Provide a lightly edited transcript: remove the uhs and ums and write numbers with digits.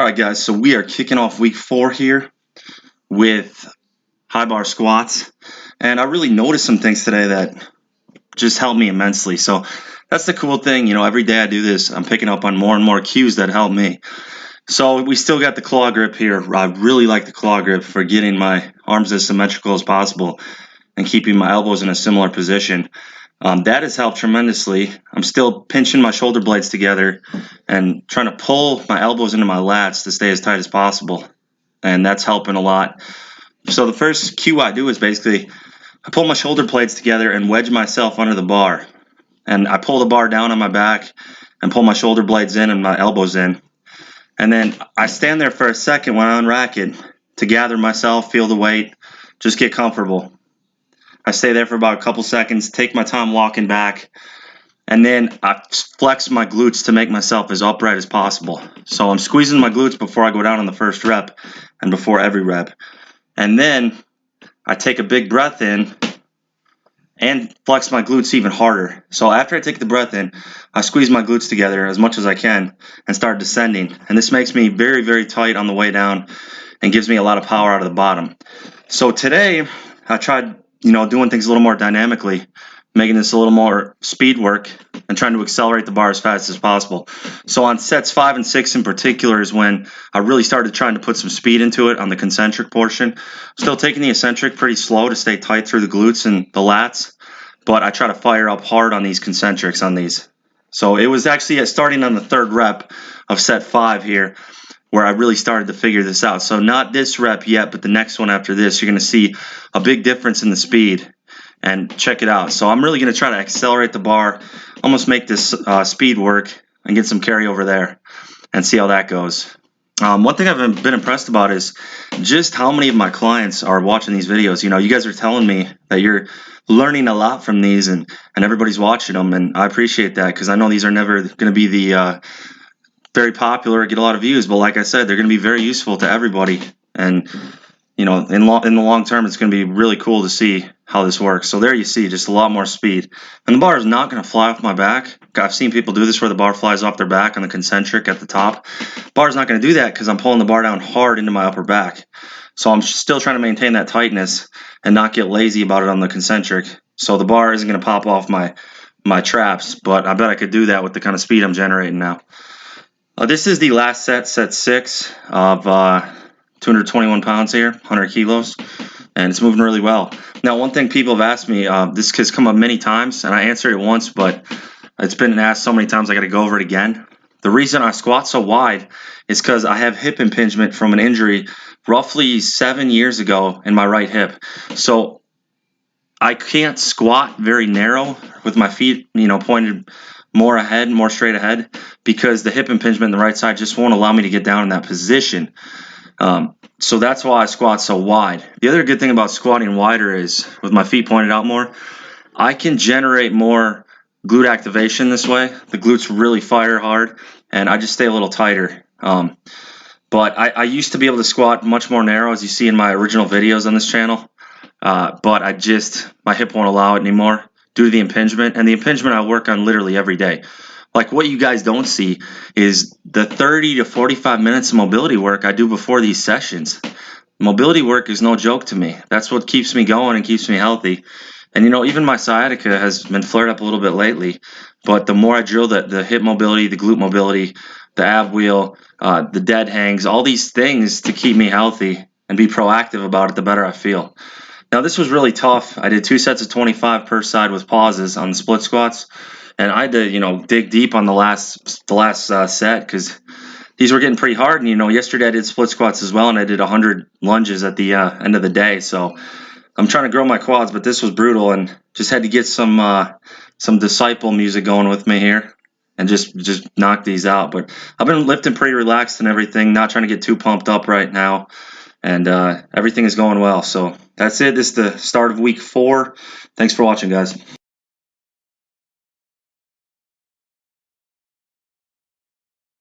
All right, guys, so we are kicking off week 4 here with high bar squats. And I really noticed some things today that just helped me immensely. So that's the cool thing. Every day I do this, I'm picking up on more and more cues that help me. So we still got the claw grip here. I really like the claw grip for getting my arms as symmetrical as possible and keeping my elbows in a similar position. That has helped tremendously. I'm still pinching my shoulder blades together and trying to pull my elbows into my lats to stay as tight as possible. And that's helping a lot. So the first cue I do is basically I pull my shoulder blades together and wedge myself under the bar. And I pull the bar down on my back and pull my shoulder blades in and my elbows in. And then I stand there for a second when I unrack it to gather myself, feel the weight, just get comfortable. I stay there for about a couple seconds, take my time walking back, and then I flex my glutes to make myself as upright as possible. So I'm squeezing my glutes before I go down on the first rep and before every rep. And then I take a big breath in and flex my glutes even harder. So after I take the breath in, I squeeze my glutes together as much as I can and start descending. And this makes me very, very tight on the way down and gives me a lot of power out of the bottom. So today I tried doing things a little more dynamically, making this a little more speed work and trying to accelerate the bar as fast as possible. So on sets 5 and 6 in particular is when I really started trying to put some speed into it on the concentric portion. Still taking the eccentric pretty slow to stay tight through the glutes and the lats, but I try to fire up hard on these concentrics on these. So it was actually starting on the third rep of set 5 here where I really started to figure this out. So not this rep yet, but the next one after this, you're going to see a big difference in the speed. And check it out. So I'm really going to try to accelerate the bar, almost make this speed work and get some carryover there and see how that goes. One thing I've been impressed about is just how many of my clients are watching these videos. You guys are telling me that you're learning a lot from these and everybody's watching them. And I appreciate that because I know these are never going to be the very popular or get a lot of views. But like I said, they're going to be very useful to everybody. And in the long term, it's going to be really cool to see how this works. So there you see just a lot more speed. And the bar is not going to fly off my back. I've seen people do this where the bar flies off their back on the concentric at the top. Bar is not going to do that because I'm pulling the bar down hard into my upper back. So I'm still trying to maintain that tightness and not get lazy about it on the concentric. So the bar isn't going to pop off my traps, but I bet I could do that with the kind of speed I'm generating now. This is the last set, set 6 of 221 pounds here, 100 kilos, and it's moving really well. Now, one thing people have asked me, this has come up many times, and I answered it once, but it's been asked so many times I got to go over it again. The reason I squat so wide is because I have hip impingement from an injury roughly 7 years ago in my right hip. So I can't squat very narrow with my feet, pointed more ahead, more straight ahead, because the hip impingement on the right side just won't allow me to get down in that position. So that's why I squat so wide. The other good thing about squatting wider is, with my feet pointed out more, I can generate more glute activation this way. The glutes really fire hard, and I just stay a little tighter. But I used to be able to squat much more narrow, as you see in my original videos on this channel. But my hip won't allow it anymore due to the impingement. And the impingement I work on literally every day. Like what you guys don't see is the 30 to 45 minutes of mobility work I do before these sessions. Mobility work is no joke to me. That's what keeps me going and keeps me healthy. And even my sciatica has been flared up a little bit lately. But the more I drill the hip mobility, the glute mobility, the ab wheel, the dead hangs, all these things to keep me healthy and be proactive about it, the better I feel. Now this was really tough. I did 2 sets of 25 per side with pauses on the split squats. And I had to, dig deep on the last set because these were getting pretty hard. And, yesterday I did split squats as well, and I did 100 lunges at the end of the day. So I'm trying to grow my quads, but this was brutal and just had to get some disciple music going with me here and just knock these out. But I've been lifting pretty relaxed and everything, not trying to get too pumped up right now. And everything is going well. So that's it. This is the start of week 4. Thanks for watching, guys.